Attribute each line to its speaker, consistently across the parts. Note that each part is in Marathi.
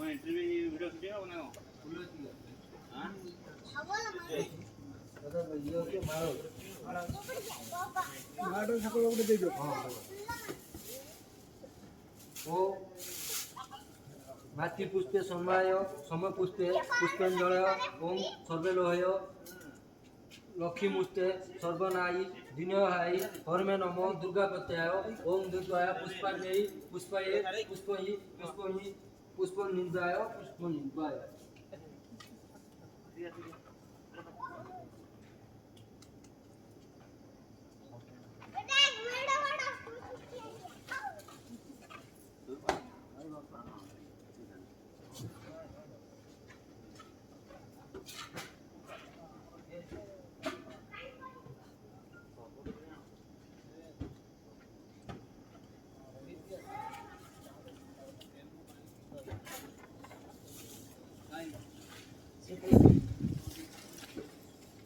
Speaker 1: वीडियो शूटिंग हो ना हां दादा ये के मारो सकल उडे दे दो ओ मातृ पुष्पे समवाय सम पुष्पे पुष्पांजलय ओम सर्वेलोहय लक्ष्मी मुस्ते सर्वनायी दिनहाई हरमे नमो दुर्गा प्रत्याय ओम दुर्गाय पुष्पांजलि पुष्पाये पुष्पहि पुष्पनिंदाय पुष्पनिंदाय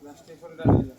Speaker 1: प्लास्टिक